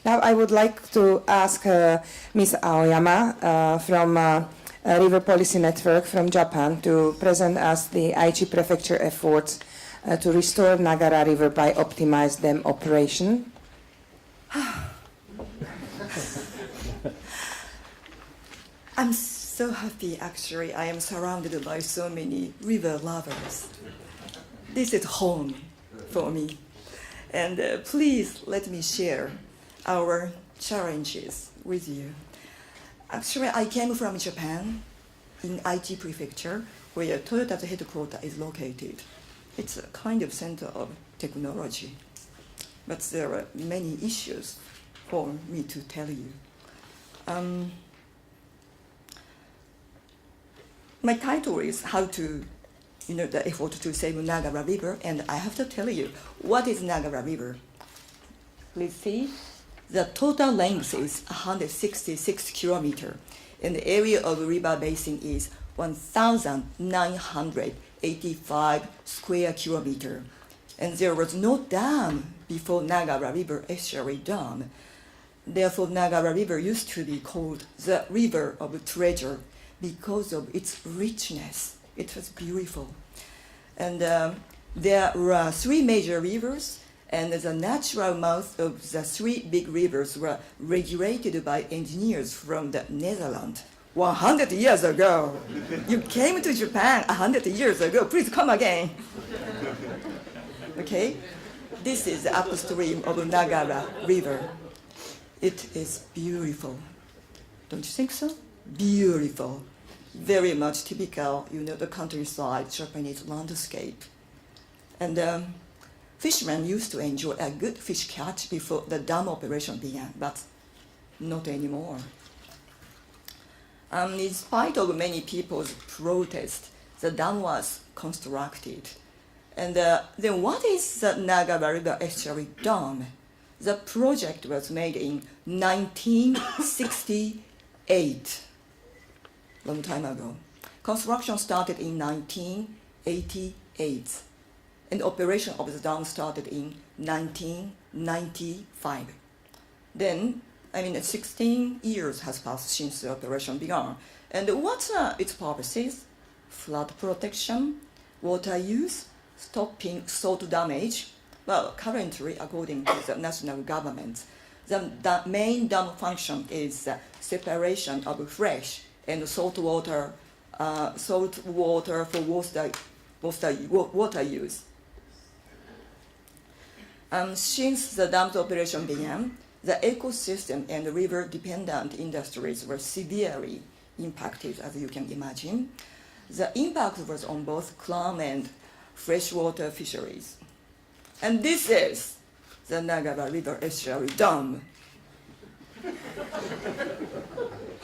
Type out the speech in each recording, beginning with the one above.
Now I would like to ask Ms. Aoyama from River Policy Network from Japan to present us the Aichi Prefecture efforts to restore Nagara River by optimize dam operation. I'm so happy, actually. I am surrounded by so many river lovers. This is home for me. And please let me share our challenges with you. Actually, I came from Japan in Aichi Prefecture, where Toyota's headquarters is located. It's a kind of center of technology. But there are many issues for me to tell you. My title is How to, the effort to save Nagara River, and I have to tell you, what is Nagara River? Please see. The total length is 166 kilometers, and the area of the river basin is 1,985 square kilometers. And there was no dam before Nagara River Estuary Dam. Therefore, Nagara River used to be called the River of Treasure because of its richness. It was beautiful. And there were three major rivers, and the natural mouth of the three big rivers were regulated by engineers from the Netherlands 100 years ago. You came to Japan 100 years ago. Please come again. Okay? This is the upstream of Nagara River. It is beautiful. Don't you think so? Beautiful. Very much typical, the countryside, Japanese landscape. And fishermen used to enjoy a good fish catch before the dam operation began, but not anymore. In spite of many people's protest, the dam was constructed. And then what is the Nagara River Estuary Dam? The project was made in 1968, long time ago. Construction started in 1988, and operation of the dam started in 1995. Then, 16 years has passed since the operation began. And what are its purposes? Flood protection, water use, stopping salt damage. Well, currently, according to the national government, the main dam function is separation of fresh and salt water for water use. Since the dam's operation began, the ecosystem and river-dependent industries were severely impacted, as you can imagine. The impact was on both clam and freshwater fisheries. And this is the Nagara River Estuary Dam.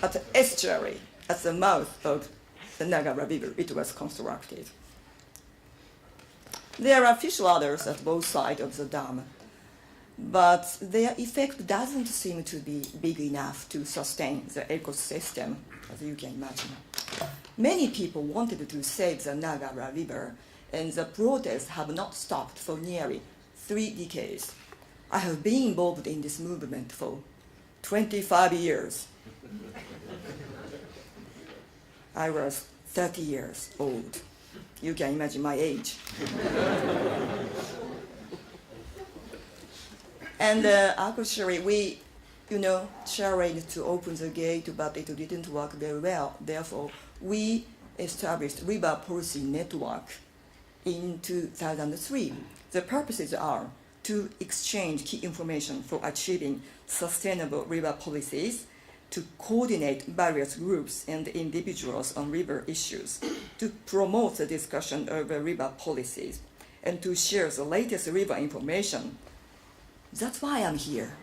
At the estuary, at the mouth of the Nagara River, it was constructed. There are fish ladders at both sides of the dam, but their effect doesn't seem to be big enough to sustain the ecosystem, as you can imagine. Many people wanted to save the Nagara River, and the protests have not stopped for nearly 3 decades. I have been involved in this movement for 25 years. I was 30 years old. You can imagine my age. And actually, we, tried to open the gate, but it didn't work very well. Therefore, we established River Policy Network in 2003. The purposes are to exchange key information for achieving sustainable river policies, to coordinate various groups and individuals on river issues, to promote the discussion over river policies, and to share the latest river information. That's why I'm here.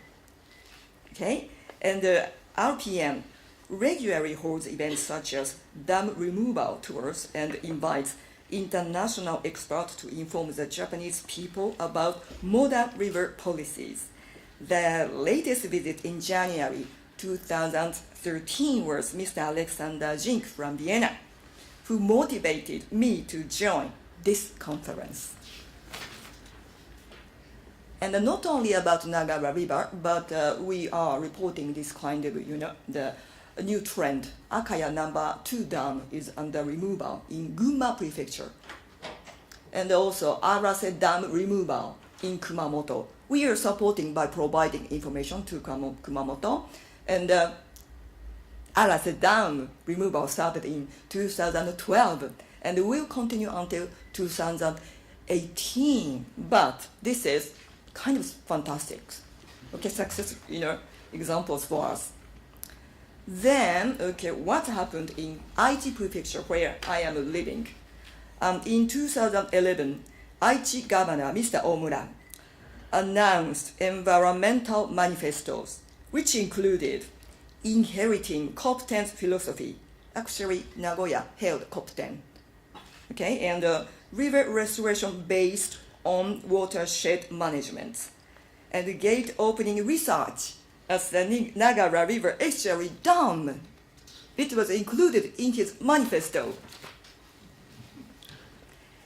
Okay? And RPM regularly holds events such as dam removal tours and invites international experts to inform the Japanese people about modern river policies. The latest visit in January 2013 was Mr. Alexander Jink from Vienna, who motivated me to join this conference. And not only about Nagara River, but we are reporting this kind of, the new trend. Akaya number 2 dam is under removal in Gunma Prefecture. And also Arase Dam removal in Kumamoto. We are supporting by providing information to Kumamoto. And Arase Dam removal started in 2012 and will continue until 2018. But this is kind of fantastic. Okay, success, examples for us. Then, what happened in Aichi Prefecture where I am living? In 2011, Aichi Governor Mr. Omura announced environmental manifestos, which included inheriting COP10's philosophy. Actually, Nagoya held COP10. Okay, and river restoration based on watershed management, and gate opening research as the Nagara River Estuary Dam. It was included in his manifesto.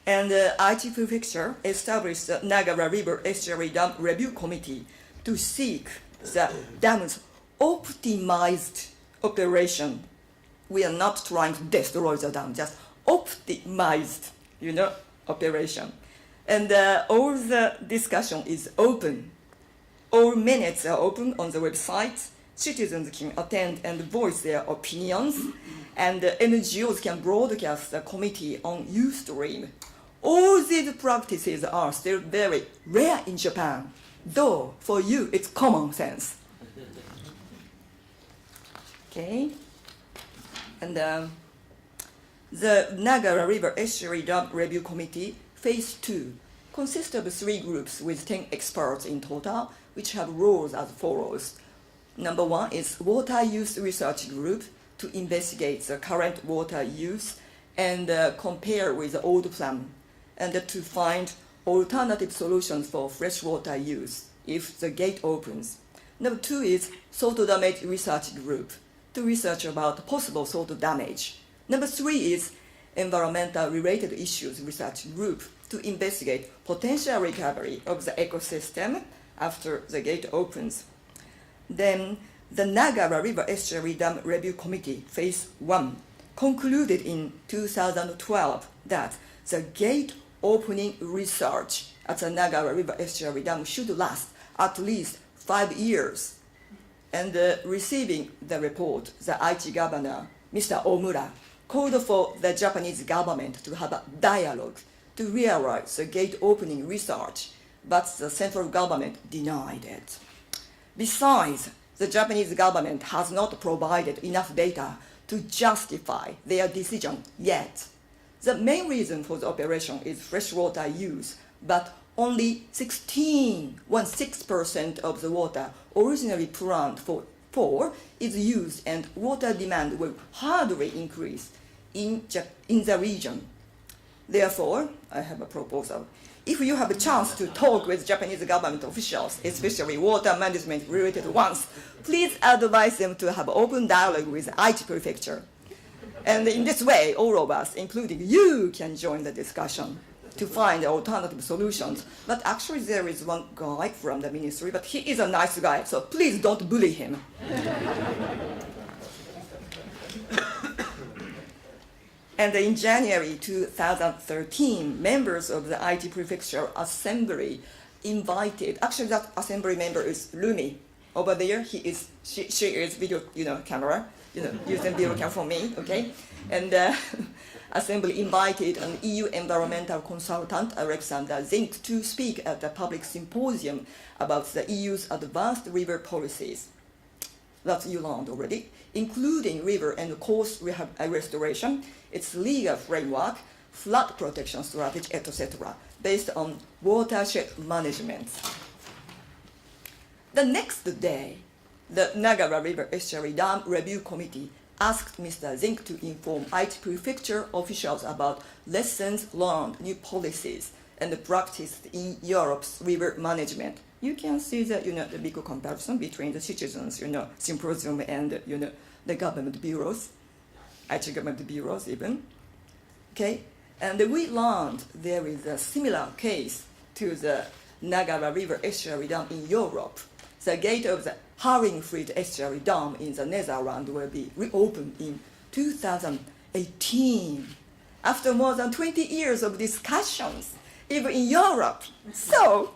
And Aichi Prefecture established the Nagara River Estuary Dam Review Committee to seek the dam's optimized operation. We are not trying to destroy the dam, just optimized, operation. And all the discussion is open. All minutes are open on the website. Citizens can attend and voice their opinions, and NGOs can broadcast the committee on Ustream. All these practices are still very rare in Japan, though for you it's common sense. Okay, and the Nagara River Estuary Dam Review Committee Phase 2 consists of 3 groups with 10 experts in total, which have roles as follows. Number 1 is Water Use Research Group to investigate the current water use and compare with the old plan, and to find alternative solutions for freshwater use if the gate opens. Number 2 is Salt Damage Research Group to research about possible salt damage. Number 3 is Environmental Related Issues Research Group to investigate potential recovery of the ecosystem after the gate opens. Then the Nagara River Estuary Dam Review Committee Phase 1 concluded in 2012 that the gate opening research at the Nagara River Estuary Dam should last at least 5 years. And receiving the report, the Aichi Governor, Mr. Omura, called for the Japanese government to have a dialogue to realize the gate opening research, but the central government denied it. Besides, the Japanese government has not provided enough data to justify their decision yet. The main reason for the operation is freshwater use, but only 16% of the water originally planned for is used, and water demand will hardly increase in the region. Therefore, I have a proposal. If you have a chance to talk with Japanese government officials, especially water management related ones, please advise them to have open dialogue with Aichi Prefecture. And in this way, all of us, including you, can join the discussion to find alternative solutions. But actually there is one guy from the ministry, but he is a nice guy, so please don't bully him. And in January 2013, members of the Aichi Prefecture Assembly invited, actually that assembly member is Rumi. Over there, she is video, camera, using video camera for me, okay? And Assembly invited an EU environmental consultant, Alexander Zink, to speak at a public symposium about the EU's advanced river policies. That you learned already, including river and coast restoration, its legal framework, flood protection strategy, etc., based on watershed management. The next day, the Nagara River Estuary Dam Review Committee asked Mr. Zink to inform Aichi Prefecture officials about lessons learned, new policies, and practiced in Europe's river management. You can see that, the big comparison between the citizens, symposium and, the government bureaus, Aichi government bureaus even. Okay, and we learned there is a similar case to the Niagara River Estuary Dam in Europe. The gate of the Haringvliet Estuary Dam in the Netherlands will be reopened in 2018, after more than 20 years of discussions, even in Europe. So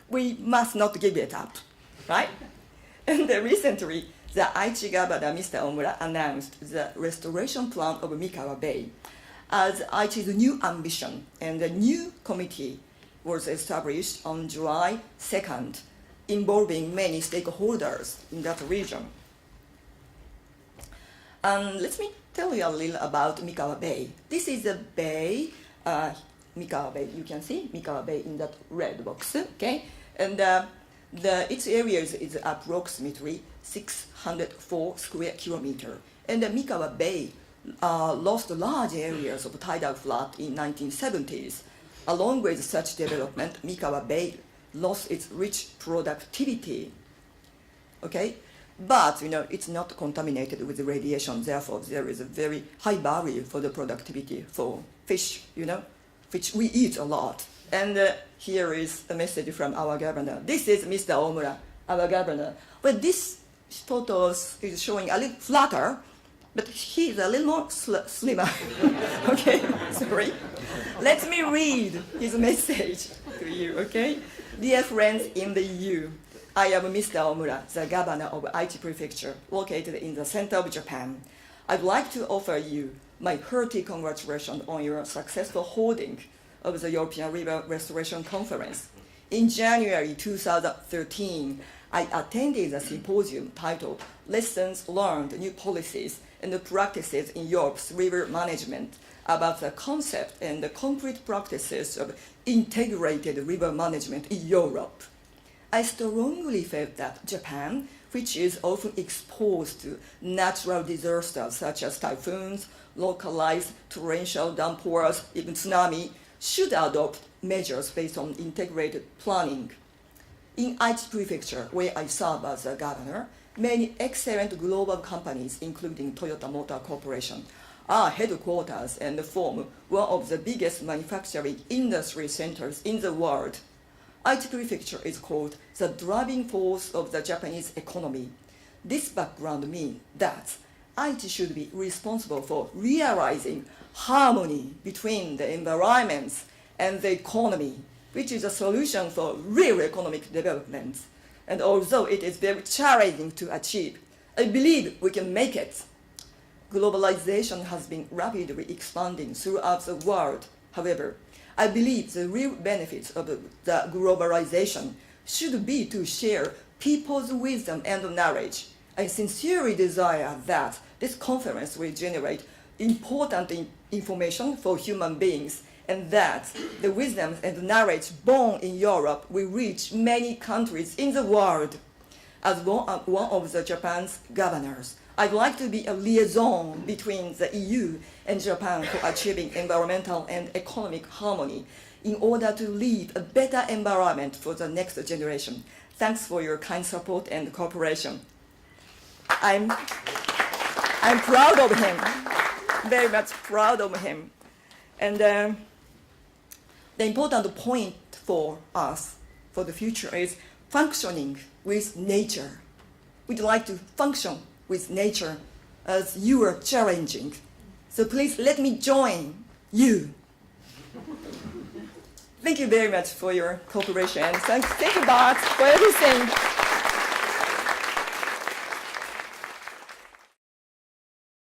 we must not give it up, right? And recently, the Aichi governor, Mr. Omura, announced the restoration plan of Mikawa Bay as Aichi's new ambition, and a new committee was established on July 2nd, involving many stakeholders in that region. Let me tell you a little about Mikawa Bay. This is a bay, Mikawa Bay. You can see Mikawa Bay in that red box, okay? And its area is approximately 604 square kilometers. And the Mikawa Bay lost large areas of tidal flood in 1970s. Along with such development, Mikawa Bay lost its rich productivity. Okay, but it's not contaminated with radiation. Therefore, there is a very high value for the productivity for fish. Which we eat a lot. And here is a message from our governor. This is Mr. Omura, our governor. Well, this photo is showing a little flatter, but he's a little more slimmer. Okay, sorry. Let me read his message to you, okay? Dear friends in the EU, I am Mr. Omura, the governor of Aichi Prefecture, located in the center of Japan. I'd like to offer you my hearty congratulations on your successful holding of the European River Restoration Conference. In January 2013, I attended a symposium titled Lessons Learned, New Policies and Practices in Europe's River Management, about the concept and the concrete practices of integrated river management in Europe. I strongly felt that Japan, which is often exposed to natural disasters such as typhoons, localized torrential downpours, even tsunami, should adopt measures based on integrated planning. In Aichi Prefecture, where I serve as a governor, many excellent global companies, including Toyota Motor Corporation, are headquarters and form one of the biggest manufacturing industry centers in the world. Aichi Prefecture is called the driving force of the Japanese economy. This background means that Aichi should be responsible for realizing harmony between the environments and the economy, which is a solution for real economic development. And although it is very challenging to achieve, I believe we can make it. Globalization has been rapidly expanding throughout the world. However, I believe the real benefits of the globalization should be to share people's wisdom and knowledge. I sincerely desire that this conference will generate important information for human beings, and that the wisdom and knowledge born in Europe will reach many countries in the world. As one of the Japan's governors, I'd like to be a liaison between the EU and Japan for achieving environmental and economic harmony in order to leave a better environment for the next generation. Thanks for your kind support and cooperation. I'm proud of him, very much proud of him. And the important point for us for the future is functioning with nature. We'd like to function with nature as you are challenging. So please let me join you. Thank you very much for your cooperation. Thank you, Bart, for everything.